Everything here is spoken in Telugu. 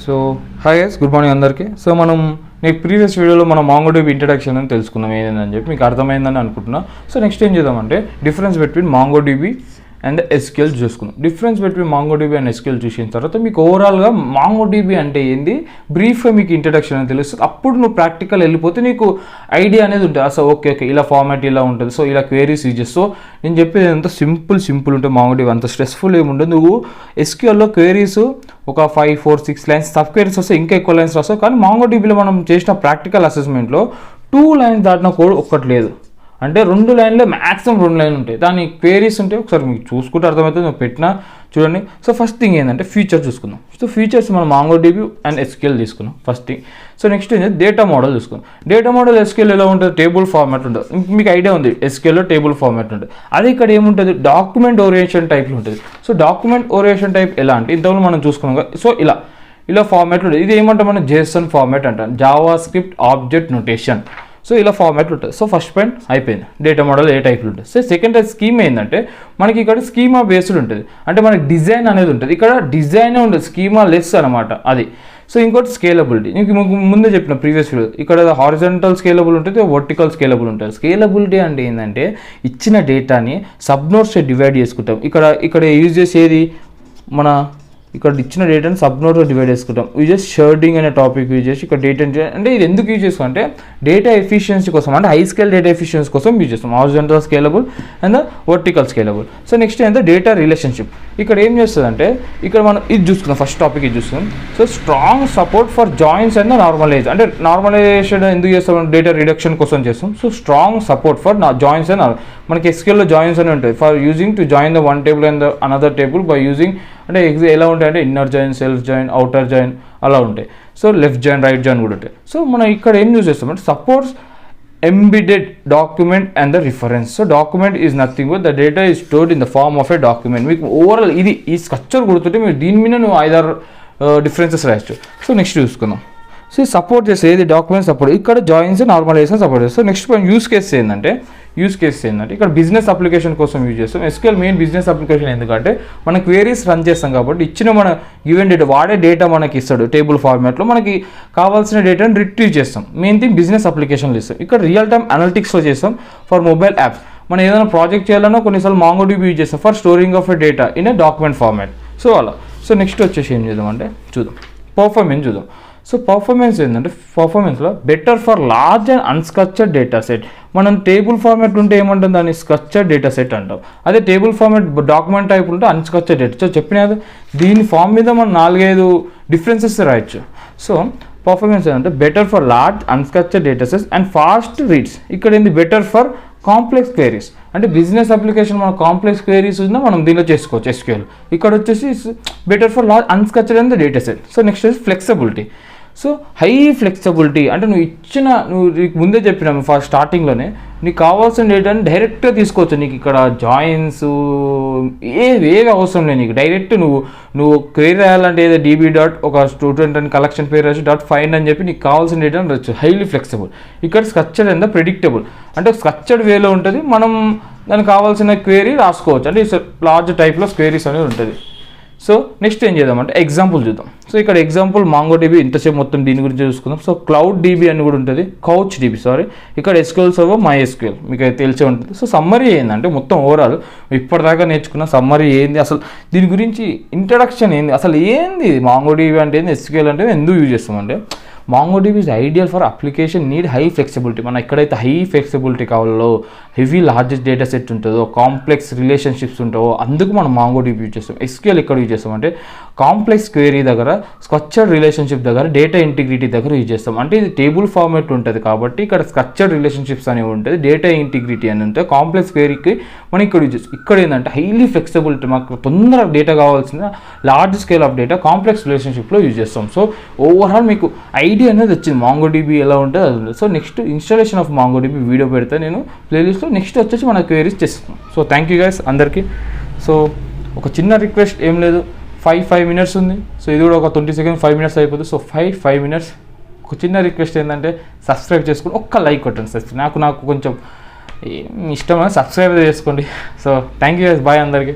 So hi guys, good morning అందరికీ. సో మనం ప్రీవియస్ వీడియోలో మనం MongoDB ఇంట్రడక్షన్ అని తెలుసుకున్నాం ఏంటని చెప్పి మీకు అర్థమైందని అనుకుంటున్నా. సో నెక్స్ట్ ఏం చేద్దామంటే difference between MongoDB and SQL చూసుకుందాం. Difference between MongoDB and SQL చూసిన తర్వాత మీకు ఓవరాల్గా MongoDB అంటే ఏంది బ్రీఫ్గా మీకు ఇంట్రడక్షన్ అని తెలుస్తుంది. అప్పుడు నువ్వు ప్రాక్టికల్ వెళ్ళిపోతే నీకు ఐడియా అనేది ఉంటుంది. అసలు ఓకే ఇలా ఫార్మాట్ ఇలా ఉంటుంది, సో ఇలా క్వేరీస్ యూజ్ చేసి. సో నేను చెప్పేది అంత సింపుల్ ఉంటుంది MongoDB, అంత స్ట్రెస్ఫుల్ ఏముండదు. నువ్వు SQLలో క్వేరీస్ ఒక 5, 4, 6 లైన్స్, సబ్ క్వేరీస్ వస్తే ఇంకా ఎక్కువ లైన్స్ రాస్తావు. కానీ MongoDBలో మనం చేసిన ప్రాక్టికల్ అసెస్మెంట్లో 2 లైన్స్ దాటిన కోడ్ ఒక్కటి లేదు. అంటే 2 లైన్లో మ్యాక్సిమం 2 లైన్లు ఉంటాయి. దాని క్వేరీస్ ఉంటాయి. ఒకసారి మీకు చూసుకుంటే అర్థమవుతుంది, నువ్వు పెట్టినా చూడండి. సో ఫస్ట్ థింగ్ ఏంటంటే ఫీచర్ చూసుకుందాం. సో ఫీచర్స్ మనం MongoDB అండ్ SQL తీసుకున్నాం ఫస్ట్ థింగ్. సో నెక్స్ట్ ఏంటంటే డేటా మోడల్ చూసుకుందాం. డేటా మోడల్ SQL ఎలా ఉంటుంది? టేబుల్ ఫార్మాట్ ఉంటుంది. మీకు ఐడియా ఉంది SQLలో టేబుల్ ఫార్మాట్ ఉంటుంది. అది ఇక్కడ ఏముంటుంది? డాక్యుమెంట్ ఓరియంటేషన్ టైప్లో ఉంటుంది. సో డాక్యుమెంట్ ఓరియంటేషన్ టైప్ ఎలా అంటే ఇంతకుముందు మనం చూసుకున్నాం కదా. సో ఇలా ఫార్మాట్లు ఉంటుంది. ఇది ఏమంటాం మనం? JSON ఫార్మాట్ అంటాం, Java script object notation. So ఇలా ఫార్మాట్ ఉంటుంది. సో ఫస్ట్ పాయింట్ అయిపోయింది, డేటా మోడల్ ఏ టైప్లో ఉంటుంది. సో సెకండ్ టైప్ స్కీమ్ ఏంటంటే మనకి ఇక్కడ స్కీమా బేస్డ్ ఉంటుంది. అంటే మనకి డిజైన్ అనేది ఉంటుంది. ఇక్కడ డిజైనే ఉంటుంది, స్కీమా లెస్ అనమాట అది. సో ఇంకోటి స్కేలబిలిటీ. నీకు ముందే చెప్పిన ప్రీవియస్ వీడియో, ఇక్కడ హారిజాంటల్ స్కేలబుల్ ఉంటుంది, వర్టికల్ స్కేలబుల్ ఉంటుంది. స్కేలబిలిటీ అంటే ఏంటంటే ఇచ్చిన డేటాని సబ్ నోడ్స్ డివైడ్ చేసుకుంటాం. ఇక్కడ యూజ్ చేసేది మన ఇక్కడ ఇచ్చిన డేటాని సబ్ నోడ్లో డివైడ్ చేసుకుంటాం. యూజ్ చేసి షర్డింగ్ అనే టాపిక్ యూజ్ చేసి ఇక్కడ డేటా అంటే ఇది ఎందుకు యూజ్ చేస్తాం అంటే డేటా ఎఫిషియన్సీ కోసం, అంటే హై స్కేల్ డేటా ఎఫిషియన్సీ కోసం యూజ్ చేస్తాం. Horizontal scalable and vertical scalable. So next ఏంటంటే డేటా రిలేషన్షిప్. ఇక్కడ ఏం చేస్తుంది అంటే ఇక్కడ మనం ఇది చూసుకుందాం, ఫస్ట్ టాపిక్ ఇది చూస్తున్నాం. So strong support for joins and normalise. అంటే నార్మలైజేషన్ ఎందుకు చేస్తాం? డేటా రిడక్షన్ కోసం చేస్తాం. So strong support for joins and మనకి SQLలో జాయిన్స్ అని ఉంటుంది. For using to join the one table and the another table by using, అంటే ఎలా ఉంటాయి అంటే inner join, self join, outer join అలా ఉంటాయి. So left join, right join కూడా ఉంటాయి. సో మనం ఇక్కడ ఏం యూజ్ చేస్తామంటే supports embedded document and the reference. So document is nothing but the data is stored in the form of a document. మీకు ఓవరాల్ ఈ స్ట్రక్చర్ గుర్తుంటే మీరు దీని మీద నువ్వు 5-6 డిఫరెన్సెస్ రాయచ్చు. సో నెక్స్ట్ చూసుకుందాం. సో సపోర్ట్ చేస్తే ఏది డాక్యుమెంట్ సపోర్ట్, ఇక్కడ జాయిన్స్ నార్మలైజేషన్ సపోర్ట్ చేస్తాం. So next point use cases ఏంటంటే ఇక్కడ బిజినెస్ అప్లికేషన్ కోసం యూజ్ చేస్తాం. SQL మెయిన్ బిజినెస్ అప్లికేషన్ ఎందుకంటే మనం క్వేరీస్ రన్ చేస్తాం కాబట్టి ఇచ్చిన మన గివెన్ డేటా వాడే డేటా మనకి ఇస్తాడు టేబుల్ ఫార్మాట్లో. మనకి కావాల్సిన డేటాని రిట్రీవ్ చేస్తాం. మెయిన్ థింగ్ బిజినెస్ అప్లికేషన్లు ఇస్తాం. ఇక్కడ రియల్ టైమ్ అనలిటిక్స్లో చేస్తాం ఫర్ మొబైల్ యాప్స్. మనం ఏదైనా ప్రాజెక్ట్ చేయాలన్నా కొన్నిసార్లు MongoDB యూజ్ చేస్తాం for storing of a data in a document format. So అలా. సో నెక్స్ట్ వచ్చేసి ఏం చేద్దామంటే చూద్దాం పర్ఫార్మెన్స్ చూద్దాం. సో పర్ఫార్మెన్స్ ఏంటంటే పర్ఫార్మెన్స్లో better for large and unstructured data set. మనం టేబుల్ ఫార్మాట్ ఉంటే ఏమంటాం? దాన్ని స్ట్రక్చర్డ్ డేటా సెట్ అంటాం. అదే టేబుల్ ఫార్మాట్ డాక్యుమెంట్ టైప్ ఉంటే అన్స్ట్రక్చర్డ్ డేటా. సో చెప్పినది దీని ఫామ్ మీద మనం 4-5 డిఫరెన్సెస్ రాయొచ్చు. సో పర్ఫార్మెన్స్ ఏంటంటే better for large unstructured data sets and fast reads. ఇక్కడ ఏంది? Better for complex queries. అంటే బిజినెస్ అప్లికేషన్ మన కాంప్లెక్స్ క్వేరీస్ ఉన్నా మనం దీనిలో చేసుకోవచ్చు SQL. ఇక్కడ వచ్చేసి better for large unstructured and data set. So next వచ్చి ఫ్లెక్సిబిలిటీ. సో హై ఫ్లెక్సిబిలిటీ అంటే నువ్వు ముందే చెప్పినాము ఫస్ట్ స్టార్టింగ్లోనే నీకు కావాల్సిన డేటాని డైరెక్ట్గా తీసుకోవచ్చు. నీకు ఇక్కడ జాయిన్స్ ఏవి అవసరం లేదు. నీకు డైరెక్ట్ నువ్వు క్వేరీ రాయాలంటే ఏదో DB డాట్ ఒక స్టూడెంట్ అని కలెక్షన్ పేరు రాసి డాట్ ఫైండ్ అని చెప్పి నీకు కావాల్సిన డేటాని రావచ్చు. Highly flexible. ఇక్కడ స్ట్రక్చర్డ్ అండ్ ప్రెడిక్టబుల్. అంటే స్ట్రక్చర్డ్ వేలో ఉంటుంది. మనం దానికి కావాల్సిన క్వేరీ రాసుకోవచ్చు. అంటే లార్జ్ టైప్లో క్వేరీస్ అనేది ఉంటుంది. సో నెక్స్ట్ ఏం చేద్దామంటే ఎగ్జాంపుల్ చూద్దాం. సో ఇక్కడ ఎగ్జాంపుల్ MongoDB ఇంతసేపు మొత్తం దీని గురించి చూసుకుందాం. సో క్లౌడ్ DB అని కూడా ఉంటుంది, CouchDB ఇక్కడ SQL సర్వర్ MySQL మీకు అయితే తెలిసే ఉంటుంది. సో సమ్మరీ ఏంటంటే మొత్తం ఓవరాల్ ఇప్పటిదాకా నేర్చుకున్న సమ్మరీ ఏంది, అసలు దీని గురించి ఇంట్రడక్షన్ ఏంది, అసలు ఏంది MongoDB అంటే ఏంది, SQL అంటే ఎందుకు యూజ్ చేస్తామంటే MongoDB is ideal for application need high flexibility. మనం ఎక్కడైతే హై ఫ్లెక్సిబిలిటీ కావాలో, హెవీ లార్జెస్ట్ డేటా సెట్ ఉంటుందో, కాంప్లెక్స్ రిలేషన్షిప్స్ ఉంటావో అందుకు మనం MongoDB యూజ్ చేస్తాం. SQL ఎక్కడ యూజ్ చేస్తాం అంటే కాంప్లెక్స్ క్వేరీ దగ్గర, స్ట్రక్చర్డ్ రిలేషన్షిప్ దగ్గర, డేటా ఇంటిగ్రిటీ దగ్గర యూజ్ చేస్తాం. అంటే ఇది టేబుల్ ఫార్మాట్ ఉంటుంది కాబట్టి ఇక్కడ స్ట్రక్చర్డ్ రిలేషన్షిప్స్ అనేవి ఉంటుంది, డేటా ఇంటిగ్రిటీ అని ఉంటుంది. కాంప్లెక్స్ క్వేరీకి మనం ఇక్కడ యూజ్ చేస్తాం. ఇక్కడ ఏంటంటే హైలీ ఫ్లెక్సిబిలిటీ, మాకు తొందరగా డేటా కావాల్సిన large scale of data complex రిలేషన్షిప్లో యూజ్ చేస్తాం. సో ఓవరాల్ మీకు ఐడియా అనేది వచ్చింది MongoDB ఎలా ఉంటుంది అది. So next installation of MongoDB video పెడితే నేను ప్లేలిస్ట్లో. నెక్స్ట్ వచ్చేసి మన క్వేరీస్ చేస్తాం. సో థ్యాంక్ యూ గైస్ అందరికీ. సో ఒక చిన్న రిక్వెస్ట్ ఏం లేదు, 5 మినిట్స్ ఉంది. సో ఇది కూడా ఒక 20 సెకండ్స్ 5 మినిట్స్ అయిపోతుంది. సో 5 మినిట్స్ ఒక చిన్న రిక్వెస్ట్ ఏంటంటే సబ్స్క్రైబ్ చేసుకుని ఒక్క లైక్ కొట్టండి. నాకు కొంచెం ఇష్టమైన సబ్స్క్రైబ్ చేసుకోండి. So thank you guys, bye అందరికీ.